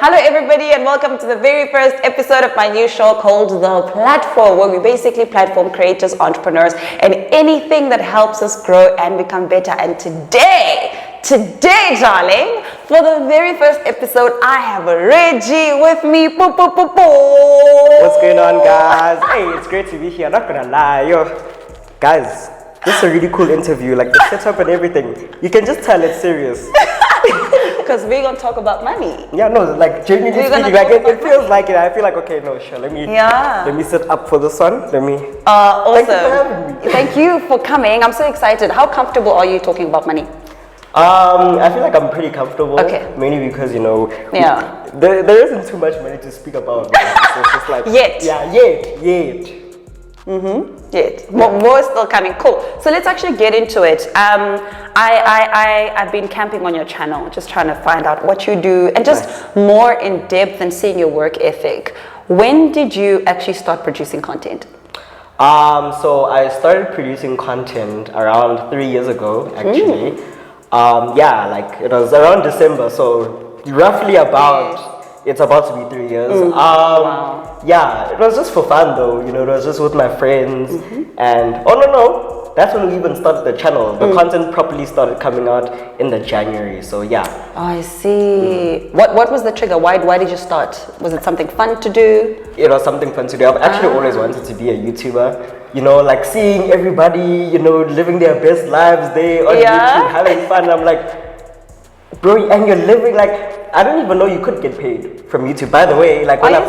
Hello everybody and welcome to the very first episode of my new show called The Platform, where we basically platform creators, entrepreneurs, and anything that helps us grow and become better. And today, darling, for the very first episode, I have Reggie with me. What's going on, guys? Hey, it's great to be here. Not gonna lie, guys, this is a really cool interview. Like the setup and everything, you can just tell it's serious. Because we're gonna talk about money. Yeah, no, like genuinely speaking, like it feels like it. I feel like okay, no, sure. Let me sit up for this one. Let me. Awesome. Thank you for having me. Thank you for coming. I'm so excited. How comfortable are you talking about money? I feel like I'm pretty comfortable. Okay. Mainly because there isn't too much money to speak about. So it's just like yet. Yeah, yet. Yet. More is still coming. Cool. So let's actually get into it. I've been camping on your channel, just trying to find out what you do and just more in depth and seeing your work ethic. When did you actually start producing content? So I started producing content around 3 years ago, actually. Like it was around December, so roughly it's about to be 3 years. Wow. Yeah, it was just for fun though, it was just with my friends. And that's when we even started the channel. The content properly started coming out in the January, so yeah. Oh, I see. What was the trigger? Why did you start? Was it something fun to do? It was something fun to do. I've actually always wanted to be a YouTuber. Like seeing everybody, living their best lives there on YouTube, having fun. I'm like, bro, and you're living like, I don't even know you could get paid from YouTube. By the way, like when I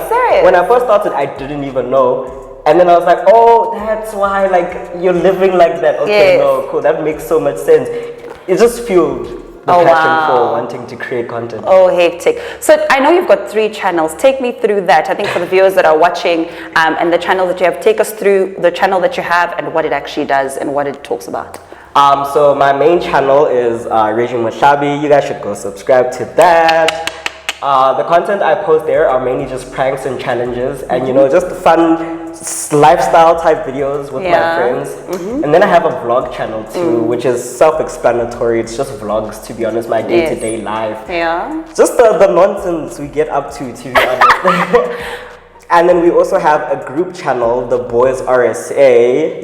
first started, I didn't even know. And then I was like, oh, that's why like you're living like that. Okay, no, cool. That makes so much sense. It just fueled the passion for wanting to create content. Oh, hectic. So I know you've got 3 channels. Take me through that. I think for the viewers that are watching and the channel that you have, take us through the channel that you have and what it actually does and what it talks about. So my main channel is Reggie Mashabi. You guys should go subscribe to that. The content I post there are mainly just pranks and challenges and just fun lifestyle type videos with my friends. And then I have a vlog channel too, which is self-explanatory. It's just vlogs, to be honest, my day-to-day life. Just the nonsense we get up to be honest. And then we also have a group channel, the Boys RSA.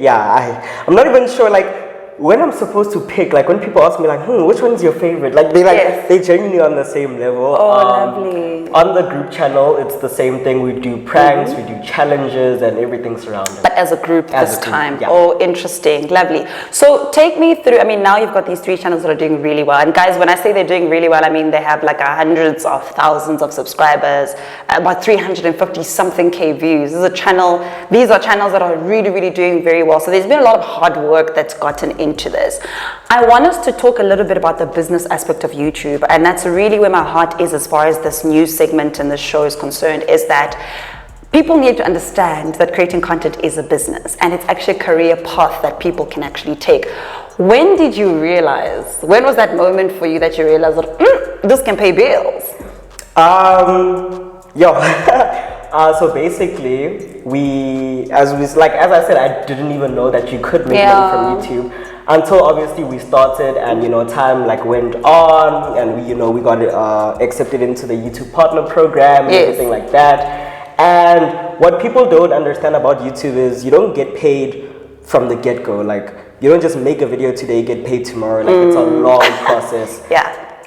I'm not even sure like when I'm supposed to pick, like when people ask me like, which one's your favorite? Like they genuinely on the same level. Oh, lovely. On the group channel, it's the same thing. We do pranks, we do challenges and everything surrounding. But as a group this time. Oh, interesting. Lovely. So take me through, now you've got these 3 channels that are doing really well. And guys, when I say they're doing really well, I mean they have like hundreds of thousands of subscribers, about 350 something K views. These are channels that are really, really doing very well. So there's been a lot of hard work that's gotten into this. I want us to talk a little bit about the business aspect of YouTube, and that's really where my heart is as far as this new segment and this show is concerned, is that people need to understand that creating content is a business and it's actually a career path that people can actually take. When did you realize, when was that moment for you that you realized that this can pay bills? So basically, as I said, I didn't even know that you could make money from YouTube until obviously we started, and time like went on, and we got accepted into the YouTube partner program and everything like that. And what people don't understand about YouTube is you don't get paid from the get-go. Like you don't just make a video today, get paid tomorrow. Like it's a long process.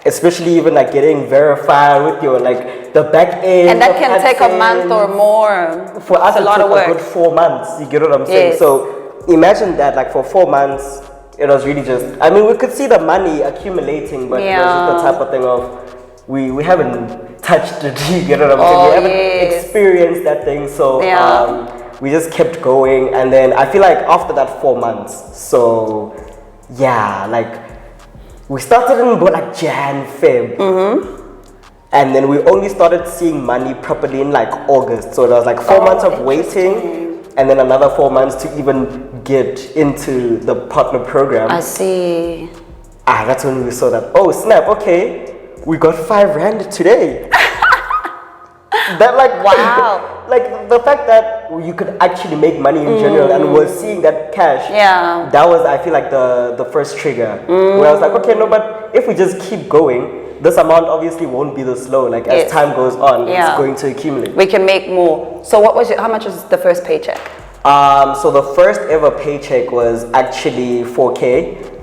Especially even like getting verified with your like the back end. And that can take a month or more. For us, it's a lot of work. A good 4 months. You get what I'm saying? So imagine that like for 4 months, it was really just, we could see the money accumulating, but it was just the type of thing of, we haven't touched it, you get what I'm saying? We haven't experienced that thing, so we just kept going. And then I feel like after that 4 months, so we started in like Jan, Feb. And then we only started seeing money properly in like August. So there was like 4 months of waiting and then another 4 months to even get into the partner program. I see. That's when we saw that, oh snap, okay, we got 5 rand today. That like, wow. Like the fact that you could actually make money in general and was seeing that cash. Yeah. That was, I feel like the first trigger where I was like, okay, no, but if we just keep going, this amount obviously won't be this low. Like as time goes on, it's going to accumulate. We can make more. So how much was the first paycheck? So the first ever paycheck was actually 4K.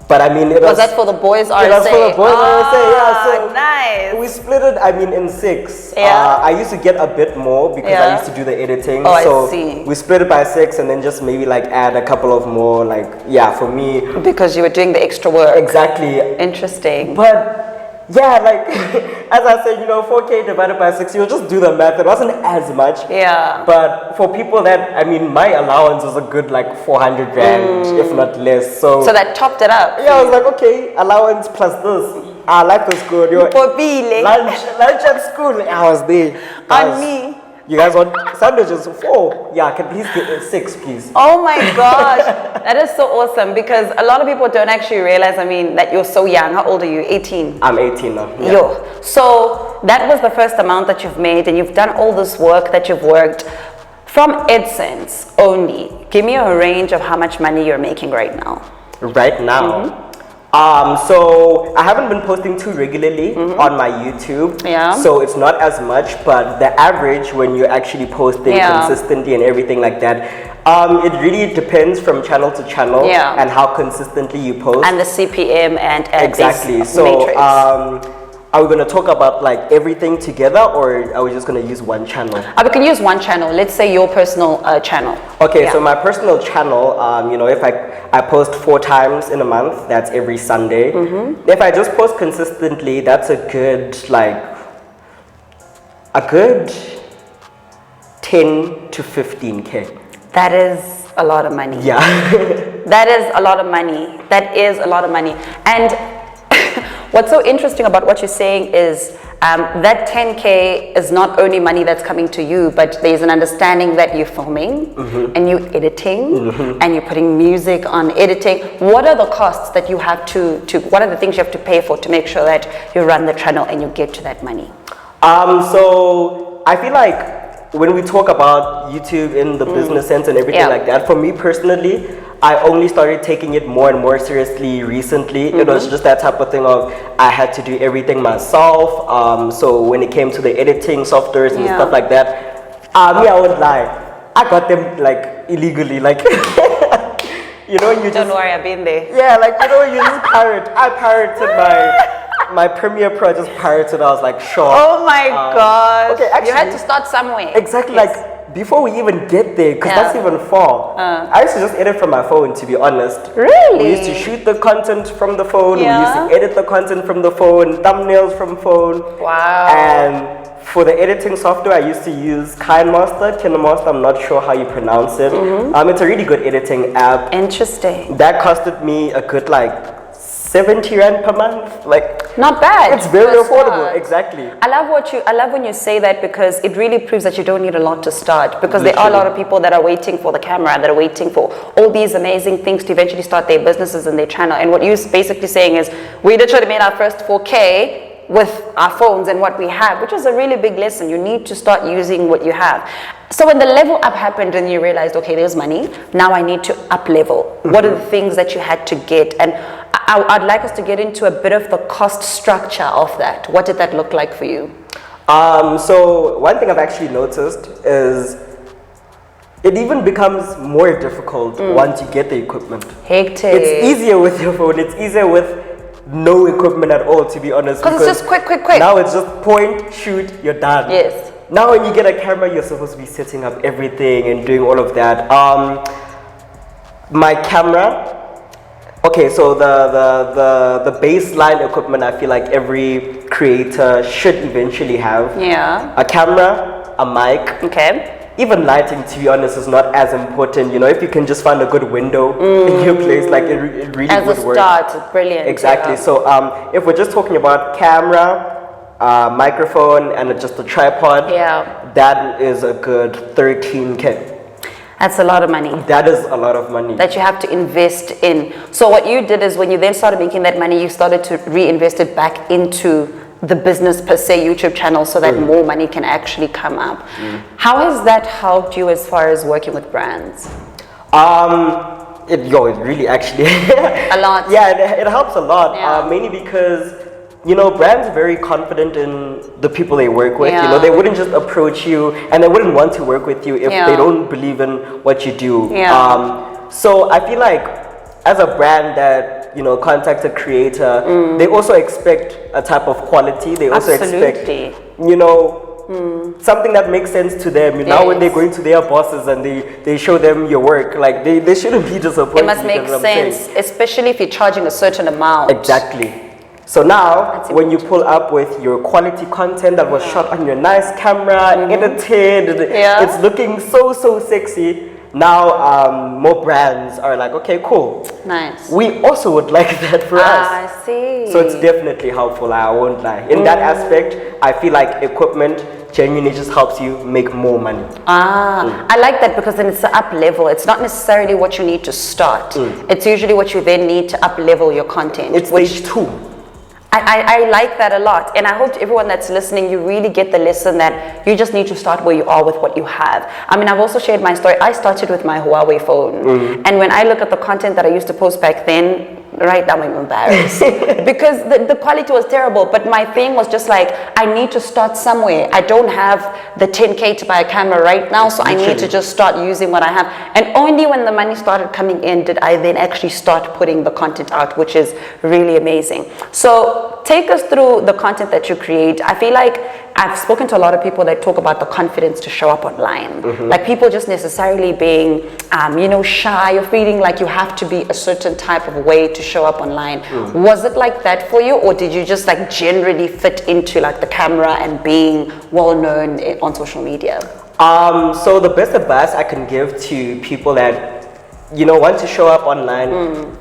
But I mean, was that for the boys RSA? It was for the boys RSA, yeah. So nice. we split it, I mean, in 6. Yeah. I used to get a bit more because I used to do the editing. Oh, so I see. we split it by 6 and then just maybe like add a couple of more, like, yeah, for me. Because you were doing the extra work. Exactly. Interesting. But yeah, like, as I said, you know, 4K divided by 6, you'll just do the math. It wasn't as much. Yeah. But for people that, I mean, my allowance was a good, like, 400 rand, if not less. So that topped it up. Yeah, I was like, okay, allowance plus this. Life is good. Lunch at school, I was there. On me. You guys want sandwiches? 4. Yeah, can please get 6, please. Oh my gosh, that is so awesome because a lot of people don't actually realize, I mean, that you're so young. How old are you? 18? I'm 18 now. Yeah. Yo. So that was the first amount that you've made and you've done all this work that you've worked from AdSense only. Give me a range of how much money you're making right now. Right now? So I haven't been posting too regularly on my YouTube. Yeah. So it's not as much, but the average when you're actually posting consistently and everything like that, it really depends from channel to channel and how consistently you post. And the CPM and exactly. So are we going to talk about like everything together or are we just going to use one channel? We can use one channel. Let's say your personal channel. Okay, so my personal channel, you know, if I post 4 times in a month, that's every Sunday. If I just post consistently, that's a good 10 to 15K. That is a lot of money. Yeah. That is a lot of money. That is a lot of money. And what's so interesting about what you're saying is that 10K is not only money that's coming to you, but there's an understanding that you're filming and you're editing and you're putting music on editing. What are the costs that you have to what are the things you have to pay for to make sure that you run the channel and you get to that money? So I feel like when we talk about YouTube in the business sense and everything like that, for me personally, I only started taking it more and more seriously recently. It was just that type of thing of I had to do everything myself. So when it came to the editing softwares and stuff like that, me, I wouldn't lie. I got them like illegally, like you know, you Don't worry, I've been there. Yeah, like you know, you just pirate. I pirated my Premiere Pro. Just pirated. I was like, sure. Oh my gosh. Okay, actually, you had to start somewhere. Exactly, like. Before we even get there, because that's even far, I used to just edit from my phone, to be honest. Really? We used to shoot the content from the phone, we used to edit the content from the phone, thumbnails from phone. Wow. And for the editing software, I used to use KineMaster, I'm not sure how you pronounce it. It's a really good editing app. Interesting. That costed me a good 70 rand per month, like not bad. It's very affordable. Exactly. I love when you say that because it really proves that you don't need a lot to start, because there are a lot of people that are waiting for the camera, that are waiting for all these amazing things to eventually start their businesses and their channel. And what you're basically saying is we literally made our first 4K with our phones and what we have, which is a really big lesson. You need to start using what you have. So when the level up happened and you realized, okay, there's money, now I need to up level. What are the things that you had to get? And I'd like us to get into a bit of the cost structure of that. What did that look like for you? So one thing I've actually noticed is it even becomes more difficult once you get the equipment. Hectic. It's easier with your phone. It's easier with no equipment at all, to be honest. Because it's just quick. Now it's just point, shoot, you're done. Yes. Now when you get a camera, you're supposed to be setting up everything and doing all of that. My camera. Okay, so the baseline equipment I feel like every creator should eventually have. Yeah. A camera, a mic. Okay. Even lighting, to be honest, is not as important. You know, if you can just find a good window in your place, like it really as would work. As a start, brilliant. Exactly. Yeah. So if we're just talking about camera, microphone, and just a tripod, that is a good 13K. That's a lot of money. That is a lot of money. That you have to invest in. So what you did is when you then started making that money, you started to reinvest it back into the business per se YouTube channel so that more money can actually come up. How has that helped you as far as working with brands? It really actually a lot. Yeah, it helps a lot. Yeah. Mainly because brands are very confident in the people they work with. Yeah. They wouldn't just approach you, and they wouldn't want to work with you if they don't believe in what you do. Yeah. So I feel like as a brand that contacts a creator, they also expect a type of quality. They also expect something that makes sense to them. Now when they're going to their bosses and they show them your work, like they shouldn't be disappointed. It must make sense, especially if you're charging a certain amount. Exactly. So now, when you pull up with your quality content that was shot on your nice camera, edited, it's looking so sexy. Now, more brands are like, okay, cool. Nice. We also would like that for us. I see. So it's definitely helpful, I won't lie. In that aspect, I feel like equipment genuinely just helps you make more money. I like that because then it's the up level. It's not necessarily what you need to start. It's usually what you then need to up level your content. It's stage 2. I like that a lot, and I hope everyone that's listening, you really get the lesson that you just need to start where you are with what you have. I mean, I've also shared my story. I started with my Huawei phone, and when I look at the content that I used to post back then, right now I'm embarrassed because the quality was terrible. But my thing was just like, I need to start somewhere. I don't have the 10K to buy a camera right now, so I need to just start using what I have. And only when the money started coming in did I then actually start putting the content out, which is really amazing. So take us through the content that you create. I feel like I've spoken to a lot of people that talk about the confidence to show up online. Like people just necessarily being, shy or feeling like you have to be a certain type of way to show up online. Was it like that for you, or did you just like generally fit into like the camera and being well known on social media? So the best advice I can give to people that, want to show up online,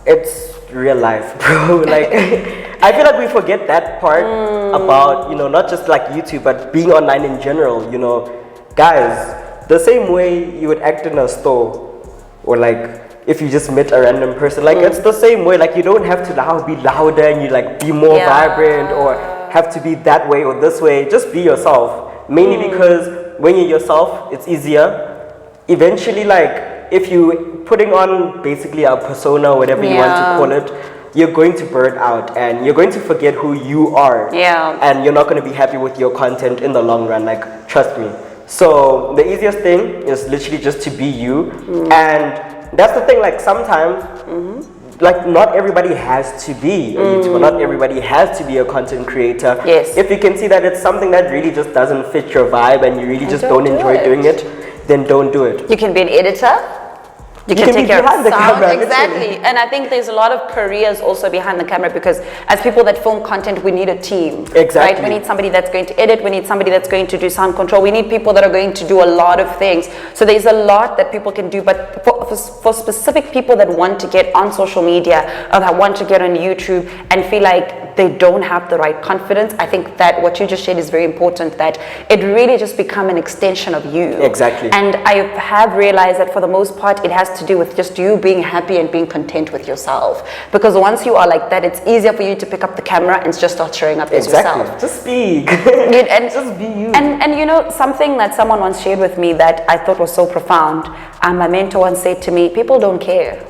it's real life, bro. Like, I feel like we forget that part about, not just like YouTube, but being online in general, Guys, the same way you would act in a store, or like, if you just met a random person, like it's the same way. Like you don't have to be louder and you like be more vibrant or have to be that way or this way. Just be yourself. Mainly because when you're yourself, it's easier. Eventually, like if you putting on basically a persona, whatever you want to call it, you're going to burn out and you're going to forget who you are. Yeah. And you're not going to be happy with your content in the long run. Like trust me. So the easiest thing is literally just to be you. And that's the thing, like sometimes, like not everybody has to be a YouTuber, not everybody has to be a content creator. Yes. If you can see that it's something that really just doesn't fit your vibe and you really just don't enjoy doing it, then don't do it. You can be an editor. You can take care of sound. Exactly. And I think there's a lot of careers also behind the camera because as people that film content, we need a team. Exactly. Right? We need somebody that's going to edit. We need somebody that's going to do sound control. We need people that are going to do a lot of things. So there's a lot that people can do. But for specific people that want to get on social media or that want to get on YouTube and feel like they don't have the right confidence, I think that what you just shared is very important, that it really just become an extension of you. Exactly. And I have realized that for the most part, it has to do with just you being happy and being content with yourself. Because once you are like that, it's easier for you to pick up the camera and just start showing up as yourself. Just speak. And just be you. And something that someone once shared with me that I thought was so profound, my mentor once said to me, people don't care.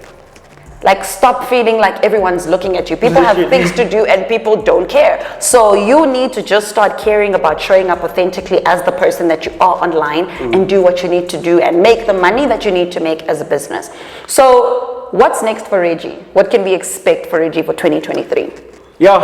Like, stop feeling like everyone's looking at you. People have things to do and people don't care. So you need to just start caring about showing up authentically as the person that you are online and do what you need to do and make the money that you need to make as a business. So what's next for Reggie? What can we expect for Reggie for 2023? Yo,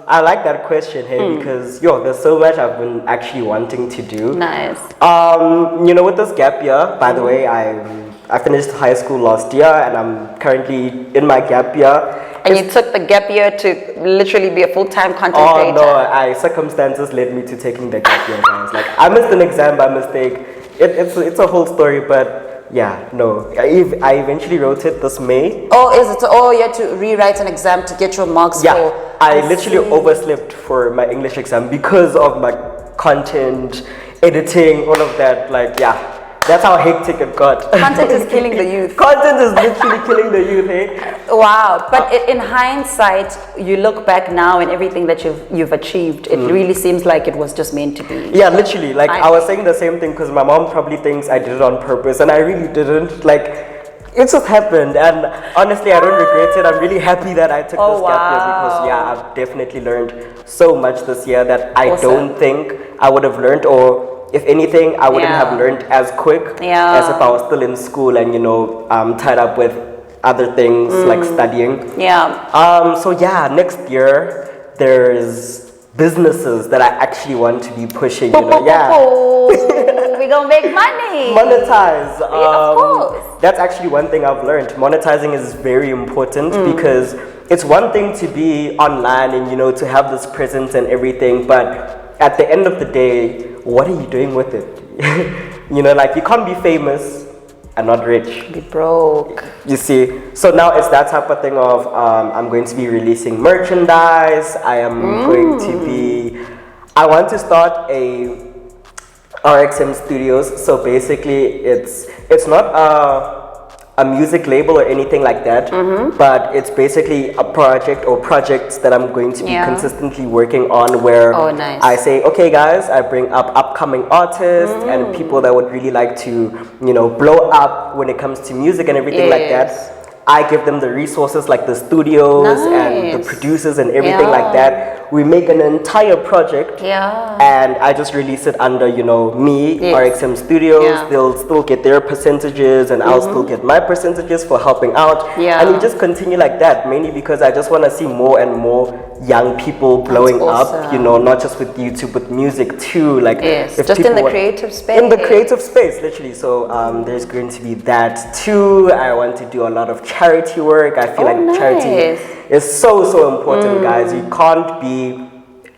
I like that question, hey, because there's so much I've been actually wanting to do. Nice. With this gap year, by the way, I finished high school last year and I'm currently in my gap year. And you took the gap year to literally be a full-time content creator? Oh no, circumstances led me to taking the gap year, guys. Like I missed an exam by mistake. It's a whole story, but yeah, no. I eventually wrote it this May. Oh, is it? Oh, you had to rewrite an exam to get your marks for... I literally overslept for my English exam because of my content, editing, all of that. Like, yeah. That's how hectic it got. Content is killing the youth. Content is literally killing the youth, hey? Wow. But in hindsight, you look back now and everything that you've achieved, it really seems like it was just meant to be. Yeah, literally. Like, I was saying the same thing because my mom probably thinks I did it on purpose and I really didn't. Like, It just happened, and honestly, I don't regret it. I'm really happy that I took this gap year because, yeah, I've definitely learned so much this year that I don't think I would have learned, or if anything, I wouldn't have learned as quick as if I was still in school and, you know, tied up with other things like studying. So yeah, next year there's businesses that I actually want to be pushing. You know, we're gonna make money. Monetize. Of course. That's actually one thing I've learned. Monetizing is very important because it's one thing to be online and, you know, to have this presence and everything, but at the end of the day, what are you doing with it? You know, like, you can't be famous and not rich. Be broke. You see, so now it's that type of thing of I'm going to be releasing merchandise. I am going to be. I want to start a RXM Studios. So basically, it's not a music label or anything like that, but it's basically a project or projects that I'm going to be consistently working on, where I say, okay guys, I bring up upcoming artists and people that would really like to, you know, blow up when it comes to music and everything like that. I give them the resources like the studios and the producers and everything like that. We make an entire project and I just release it under, you know, me, RXM Studios. They'll still get their percentages and I'll still get my percentages for helping out. And we just continue like that, mainly because I just want to see more and more young people blowing up, you know, not just with YouTube, but music too. Like, if just in the creative space. In the creative space, literally. So there's going to be that too. I want to do a lot of charity work. I feel like charity is so important, guys. You can't be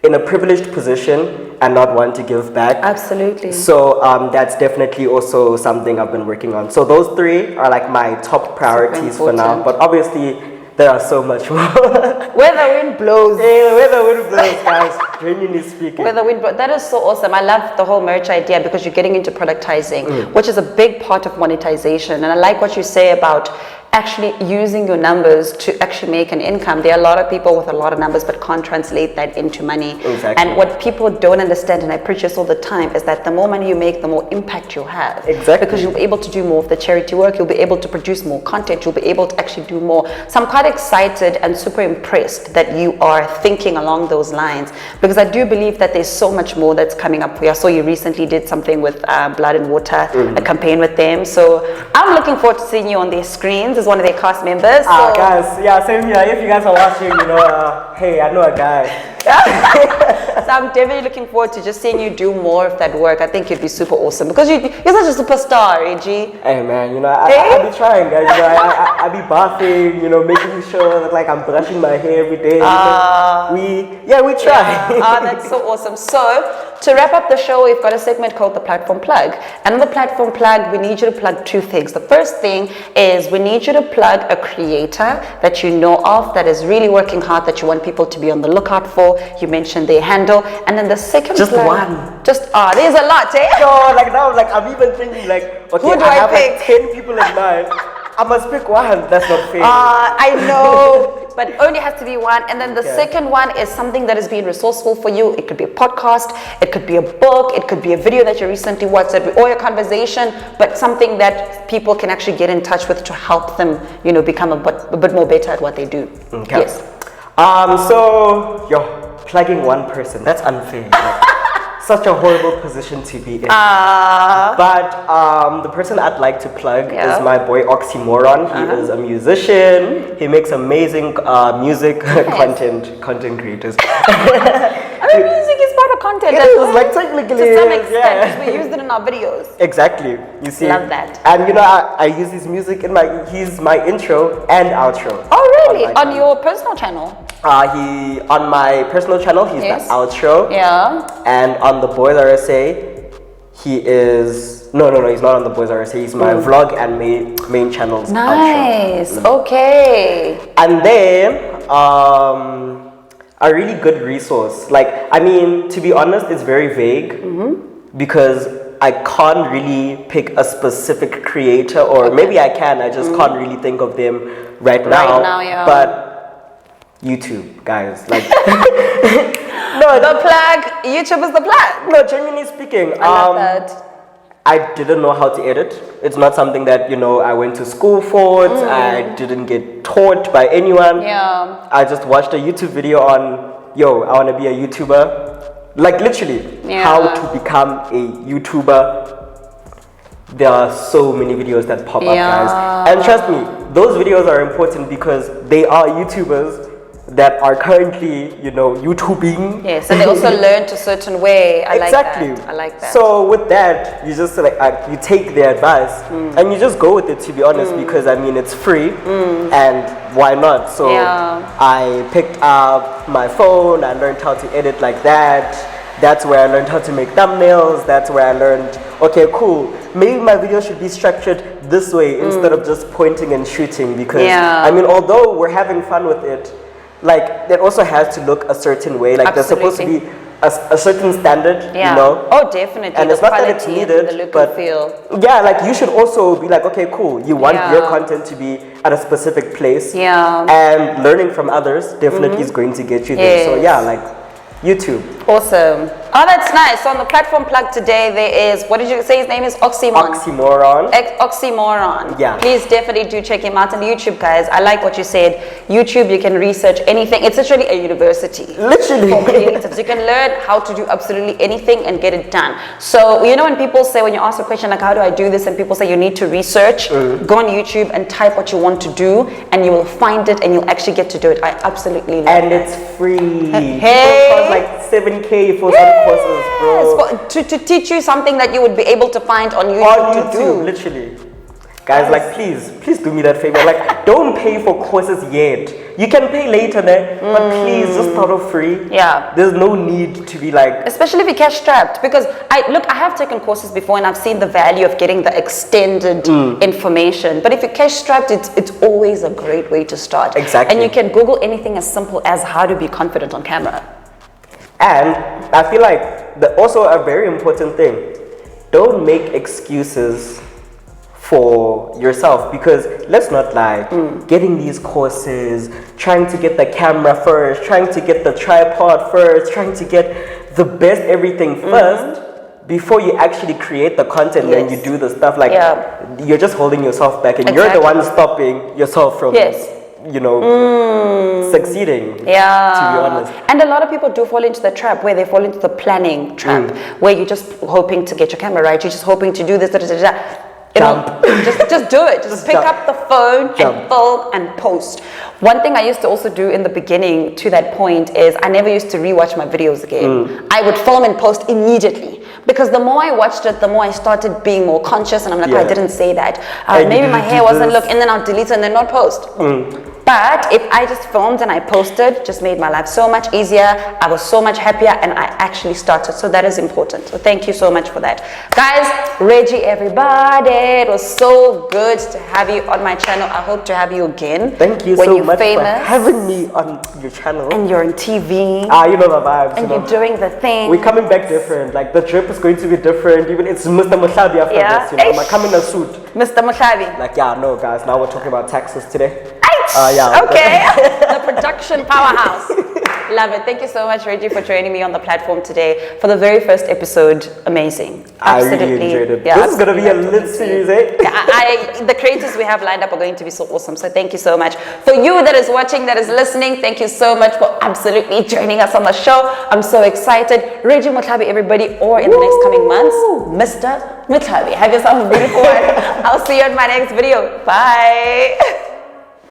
in a privileged position and not want to give back. Absolutely. So that's definitely also something I've been working on. So those three are like my top priorities for now. But obviously, there are so much more. Where the wind blows. Yeah, where the wind blows, guys. Genuinely speaking. Where the wind blows. That is so awesome. I love the whole merch idea because you're getting into productizing, which is a big part of monetization. And I like what you say about actually using your numbers to actually make an income. There are a lot of people with a lot of numbers but can't translate that into money. And what people don't understand, and I preach this all the time, is that the more money you make, the more impact you'll have. Because you'll be able to do more of the charity work, you'll be able to produce more content, you'll be able to actually do more. So I'm quite excited and super impressed that you are thinking along those lines, because I do believe that there's so much more that's coming up. I saw you recently did something with Blood and Water, a campaign with them. So I'm looking forward to seeing you on their screens as one of their cast members. Guys, yeah, same here. If you guys are watching, you know, hey, I know a guy. So I'm definitely looking forward to just seeing you do more of that work. I think you'd be super awesome because you're such a superstar, AG. Hey man, you know, I be trying, guys. You know, I be bathing, you know, making sure that like I'm brushing my hair every day. We try. That's so awesome. So to wrap up the show, we've got a segment called the Platform Plug. And on the Platform Plug, we need you to plug two things. The first thing is we need you to plug a creator that you know of that is really working hard, that you want people to be on the lookout for. You mentioned their handle. And then the second just plug, one. There's a lot, eh? No, like now, like I'm even thinking like, okay, who do I I have pick? like 10 people in mind. I must pick one. That's not fair. I know, but it only has to be one. And then the second one is something that is being resourceful for you. It could be a podcast, it could be a book, it could be a video that you recently watched, or a conversation, but something that people can actually get in touch with to help them, you know, become a bit more better at what they do. Okay. Yes. So plugging one person, that's unfair. Like, such a horrible position to be in. But the person I'd like to plug is my boy Oxymoron. He is a musician. He makes amazing music content creators. I mean, music is part of content. It is, like, technically. To some extent, because we used it in our videos. Exactly. You see. Love that. And you know, I use his music in he's my intro and outro. Oh really? On your personal channel? On my personal channel, he's the outro. Yeah. And on the Boys RSA, he is no, he's not on the Boys RSA. He's my vlog and main channel's Nice. outro. Okay. And then a really good resource. Like, I mean, to be honest, it's very vague because I can't really pick a specific creator, or maybe I can. I just can't really think of them right now. But YouTube, guys, like no, the plug. YouTube is the plug. No, genuinely speaking, I love that. I didn't know how to edit. It's not something that, I went to school for. I didn't get taught by anyone. Yeah. I just watched a YouTube video on, I want to be a YouTuber. Like literally, how to become a YouTuber. There are so many videos that pop up, guys. And trust me, those videos are important because they are YouTubers that are currently, YouTubing. Yes, and they also learned a certain way. I like that. So with that, you just you take their advice and you just go with it, to be honest, because I mean it's free and why not? So I picked up my phone, I learned how to edit like that. That's where I learned how to make thumbnails. That's where I learned, okay, cool, maybe my video should be structured this way instead of just pointing and shooting, because I mean, although we're having fun with it, like it also has to look a certain way. Like there's supposed to be a certain standard, Oh, definitely. And it's not that it's needed, the look but and feel. Yeah, like you should also be like, okay, cool. You want your content to be at a specific place. Yeah. And learning from others definitely is going to get you there. So yeah, like YouTube. Awesome. Oh, that's nice. So on the platform plug today, there is, what did you say his name is? Oxymoron. Oxymoron. Yeah. Please definitely do check him out on YouTube, guys. I like what you said. YouTube, you can research anything. It's literally a university. Literally. For creatives. You can learn how to do absolutely anything and get it done. So, when people say, when you ask a question like, how do I do this? And people say you need to research, go on YouTube and type what you want to do and you will find it and you'll actually get to do it. I absolutely love it. And it's free. Hey. It costs like 7K for some courses, bro. To teach you something that you would be able to find on YouTube, to do. Literally. Guys, like please do me that favor. Like don't pay for courses yet. You can pay later then, but please just start off free. Yeah. There's no need to be like, especially if you're cash strapped, because I have taken courses before and I've seen the value of getting the extended information. But if you're cash strapped, it's always a great way to start. Exactly. And you can Google anything as simple as how to be confident on camera. And I feel like also a very important thing, don't make excuses for yourself, because let's not lie, getting these courses, trying to get the camera first, trying to get the tripod first, trying to get the best everything first before you actually create the content and you do the stuff, like you're just holding yourself back and you're the one stopping yourself from succeeding, to be honest. And a lot of people do fall into the trap where they fall into the planning trap, where you're just hoping to get your camera right, you're just hoping to do this, just do it. Just pick up the phone and film and post. One thing I used to also do in the beginning to that point is I never used to rewatch my videos again. I would film and post immediately, because the more I watched it, the more I started being more conscious, and I'm like, oh, I didn't say that. Maybe my hair wasn't look, and then I'll delete it and then not post. But if I just filmed and I posted, just made my life so much easier. I was so much happier and I actually started. So that is important. So thank you so much for that. Guys, Reggie, everybody, it was so good to have you on my channel. I hope to have you again. Thank you so much for having me on your channel. And you're on TV. You know the vibes. And you're doing the thing. We're coming back different. Like the drip is going to be different. Even it's Mr. Mushabi after this. I'm like, come in a suit. Mr. Mushabi. Like, no, guys. Now we're talking about taxes today. Okay. The production powerhouse. Love it. Thank you so much, Reggie, for joining me on the platform today for the very first episode. Amazing. Absolutely. I really enjoyed it. This is going to be a lit series, eh? The creators we have lined up are going to be so awesome. So thank you so much. For you that is watching, that is listening, thank you so much for absolutely joining us on the show. I'm so excited. Reggie Mutlabi, everybody, or in the next coming months, Mr. Mutlabi. Have yourself a beautiful one. I'll see you in my next video. Bye.